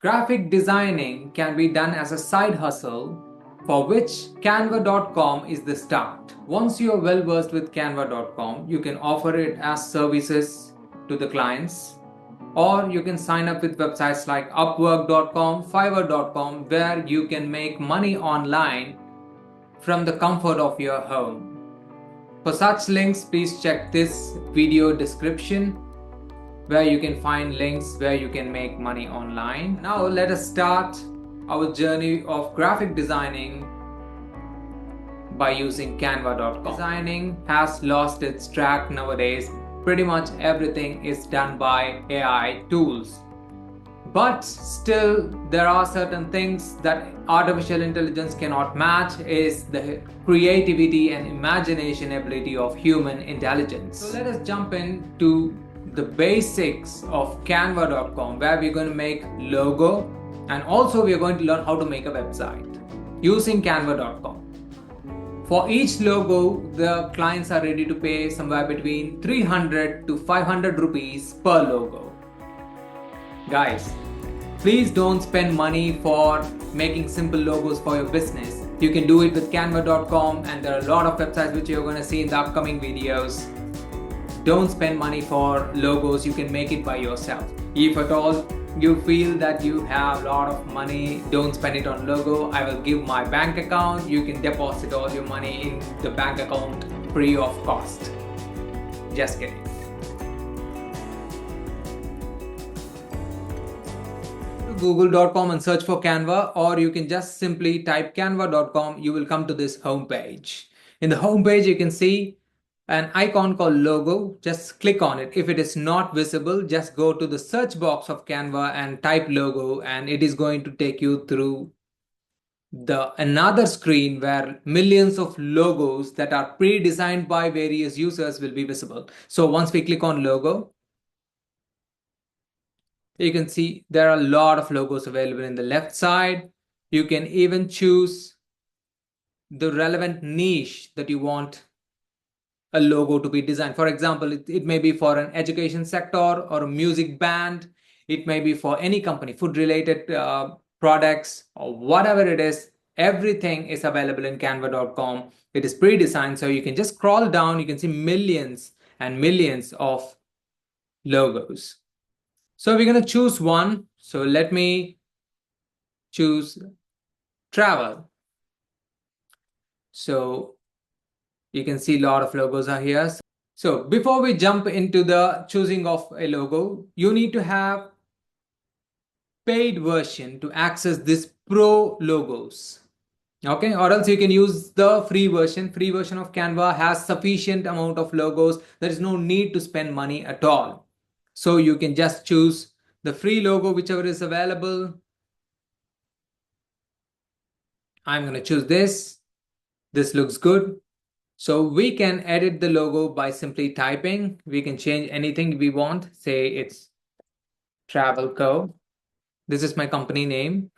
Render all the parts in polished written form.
Graphic designing can be done as a side hustle, for which canva.com is the start. Once you are well versed with canva.com, you can offer it as services to the clients, or you can sign up with websites like upwork.com, fiverr.com, where you can make money online from the comfort of your home. For such links, please check this video description, where you can find links where you can make money online. Now let us start our journey of graphic designing by using canva.com. Designing has lost its track nowadays. Pretty much everything is done by AI tools. But still, there are certain things that artificial intelligence cannot match, is the creativity and imagination ability of human intelligence. So let us jump into the basics of canva.com, where we're going to make logo, and also we're going to learn how to make a website using canva.com. For each logo, the clients are ready to pay somewhere between 300 to 500 rupees per logo. Guys, please don't spend money for making simple logos for your business. You can do it with canva.com, and there are a lot of websites which you're going to see in the upcoming videos. Don't spend money for logos, you can make it by yourself. If at all you feel that you have a lot of money, don't spend it on logo. I will give my bank account. You can deposit all your money in the bank account free of cost. Just kidding. Google.com and search for Canva, or you can just simply type canva.com. You will come to this homepage. In the homepage, you can see an icon called logo. Just click on it. If it is not visible, just go to the search box of Canva and type logo, and it is going to take you through another screen where millions of logos that are pre-designed by various users will be visible. So once we click on logo, you can see there are a lot of logos available in the left side. You can even choose the relevant niche that you want a logo to be designed. For example, it may be for an education sector or a music band. It may be for any company, food related products or whatever it is. Everything is available in canva.com. It is pre-designed, so you can just scroll down. You can see millions and millions of logos. So we're going to choose one. So let me choose travel. So you can see a lot of logos are here. So before we jump into the choosing of a logo, you need to have paid version to access this pro logos. Okay, or else you can use the free version. Free version of Canva has sufficient amount of logos. There is no need to spend money at all. So you can just choose the free logo, whichever is available. I'm going to choose this. This looks good. So we can edit the logo by simply typing. We can change anything we want. Say it's Travel Co. This is my company name,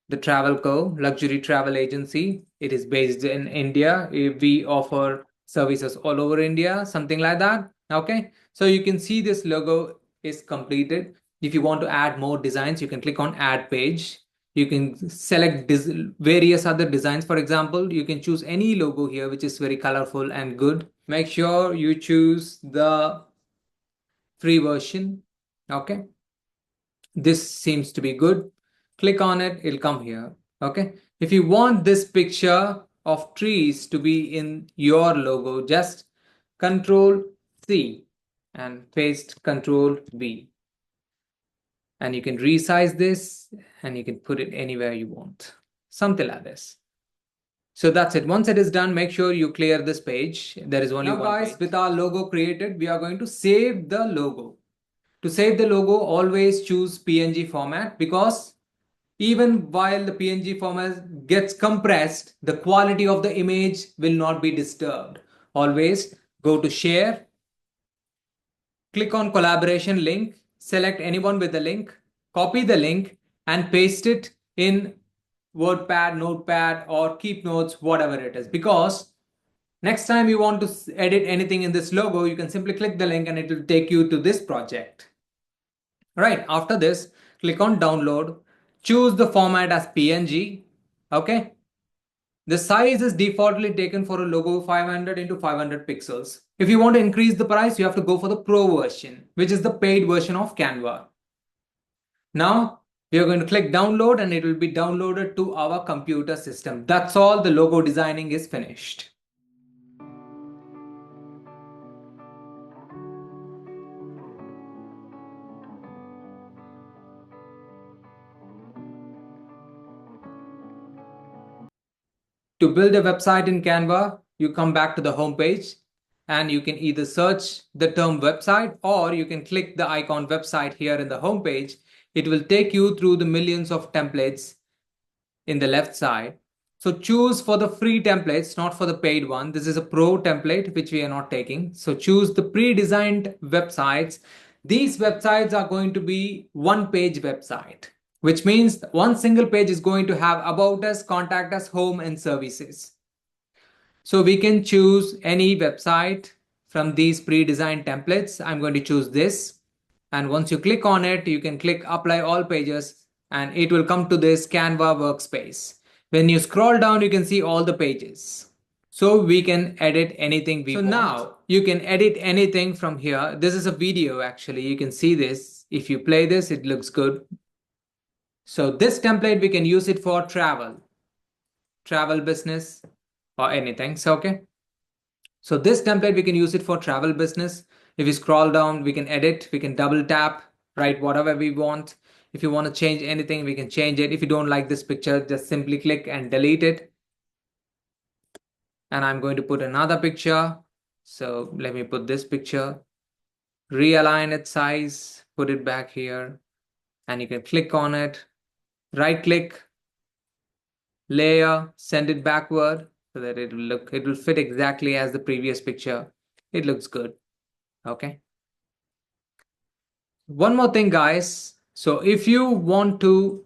the Travel Co. Luxury Travel Agency. It is based in India. We offer services all over India, something like that. Okay. So you can see this logo is completed. If you want to add more designs, you can click on Add Page. You can select various other designs. For example, you can choose any logo here, which is very colorful and good. Make sure you choose the free version. Okay. This seems to be good. Click on it. It'll come here. Okay. If you want this picture of trees to be in your logo, just Control C and paste Control V. And you can resize this and you can put it anywhere you want. Something like this. So that's it. Once it is done, make sure you clear this page. There is only one page. Guys, with our logo created, we are going to save the logo. To save the logo, always choose PNG format, because even while the PNG format gets compressed, the quality of the image will not be disturbed. Always go to share, click on collaboration link, select anyone with the link, copy the link and paste it in WordPad, Notepad or Keep Notes, whatever it is. Because next time you want to edit anything in this logo, you can simply click the link and it will take you to this project. Right, after this, click on download. choose the format as PNG. Okay. The size is defaultly taken for a logo 500 into 500 pixels. If you want to increase the price, you have to go for the Pro version, which is the paid version of Canva. Now, we are going to click download and it will be downloaded to our computer system. That's all, the logo designing is finished. To build a website in Canva, you come back to the home page and you can either search the term website or you can click the icon website here in the home page. It will take you through the millions of templates in the left side. So choose for the free templates, not for the paid one. This is a pro template, which we are not taking. So choose the pre-designed websites. These websites are going to be one-page website, which means one single page is going to have about us, contact us, home, and services. So we can choose any website from these pre-designed templates. I'm going to choose this. And once you click on it, you can click apply all pages and it will come to this Canva workspace. When you scroll down, you can see all the pages. So we can edit anything we want. So now you can edit anything from here. This is a video actually. You can see this. If you play this, it looks good. So this template, we can use it for travel business or anything. So, okay. So this template, we can use it for travel business. If you scroll down, we can edit, we can double tap, write whatever we want. If you want to change anything, we can change it. If you don't like this picture, just simply click and delete it. And I'm going to put another picture. So let me put this picture, realign its size, put it back here, and you can click on it, right click, layer, send it backward so that it will fit exactly as the previous picture. It looks good. Okay. One more thing, guys. So if you want to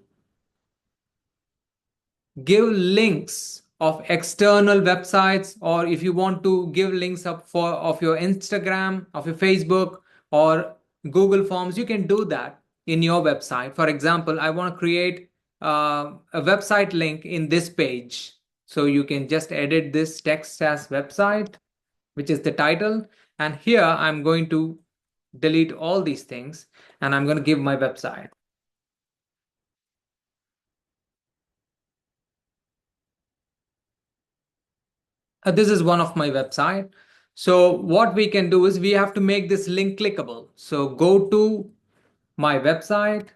give links of external websites, or if you want to give links up for of your Instagram, of your Facebook, or Google Forms, you can do that in your website. For example, I want to create a website link in this page. So you can just edit this text as website, which is the title. And here I'm going to delete all these things and I'm going to give my website. This is one of my website. So what we can do is we have to make this link clickable. So go to my website.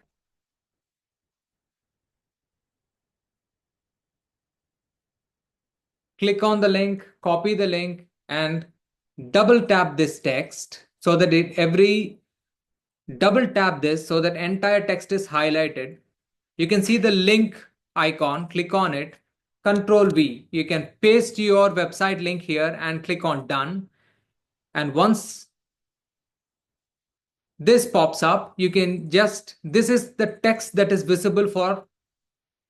Click on the link, copy the link, and double tap this text so that double tap this so that entire text is highlighted. You can see the link icon, click on it, Control V. You can paste your website link here and click on done. And once this pops up, you can just, this is the text that is visible for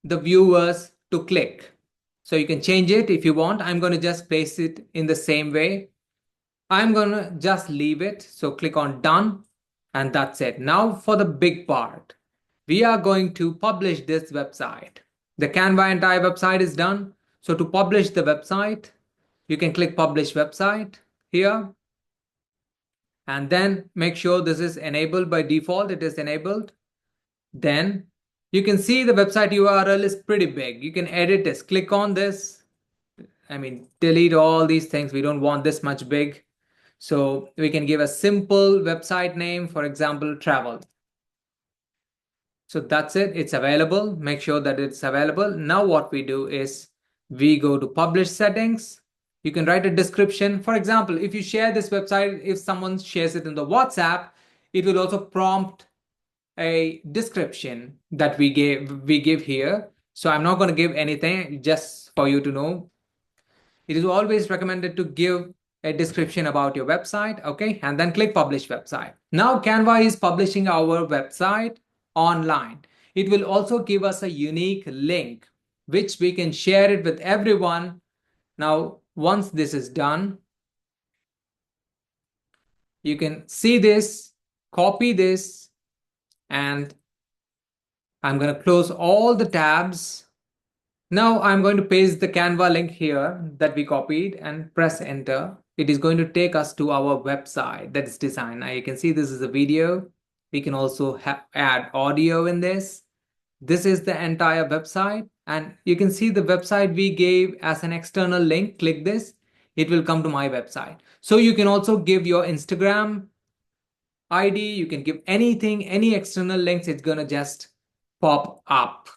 the viewers to click. So you can change it if you want. I'm going to just paste it in the same way. I'm going to just leave it. So click on done and that's it. Now for the big part, we are going to publish this website. The Canva entire website is done. So to publish the website, you can click publish website here. And then make sure this is enabled by default. It is enabled. Then you can see the website URL is pretty big. You can edit this. Click on this. I mean, delete all these things. We don't want this much big. So we can give a simple website name, for example, travel. So that's it. It's available. Make sure that it's available. Now what we do is we go to publish settings. You can write a description. For example, if you share this website, if someone shares it in the WhatsApp, it will also prompt a description that we give here. So I'm not going to give anything, just for you to know. It is always recommended to give a description about your website. Okay, and then click publish website. Now Canva is publishing our website online. It will also give us a unique link which we can share it with everyone. Now once this is done, you can see this, copy this, and I'm going to close all the tabs. Now I'm going to paste the Canva link here that we copied and press enter. It is going to take us to our website that is designed. Now you can see this is a video. We can also add audio in this. This is the entire website, and you can see the website we gave as an external link. Click this. It will come to my website. So you can also give your Instagram ID. You can give anything, any external links. It's going to just pop up.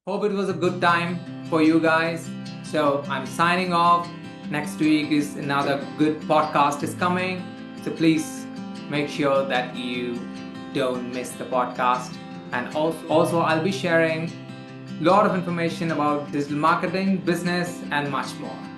Hope it was a good time for you guys. So I'm signing off. Next week is another good podcast is coming. So please make sure that you don't miss the podcast. And also I'll be sharing a lot of information about digital marketing, business, and much more.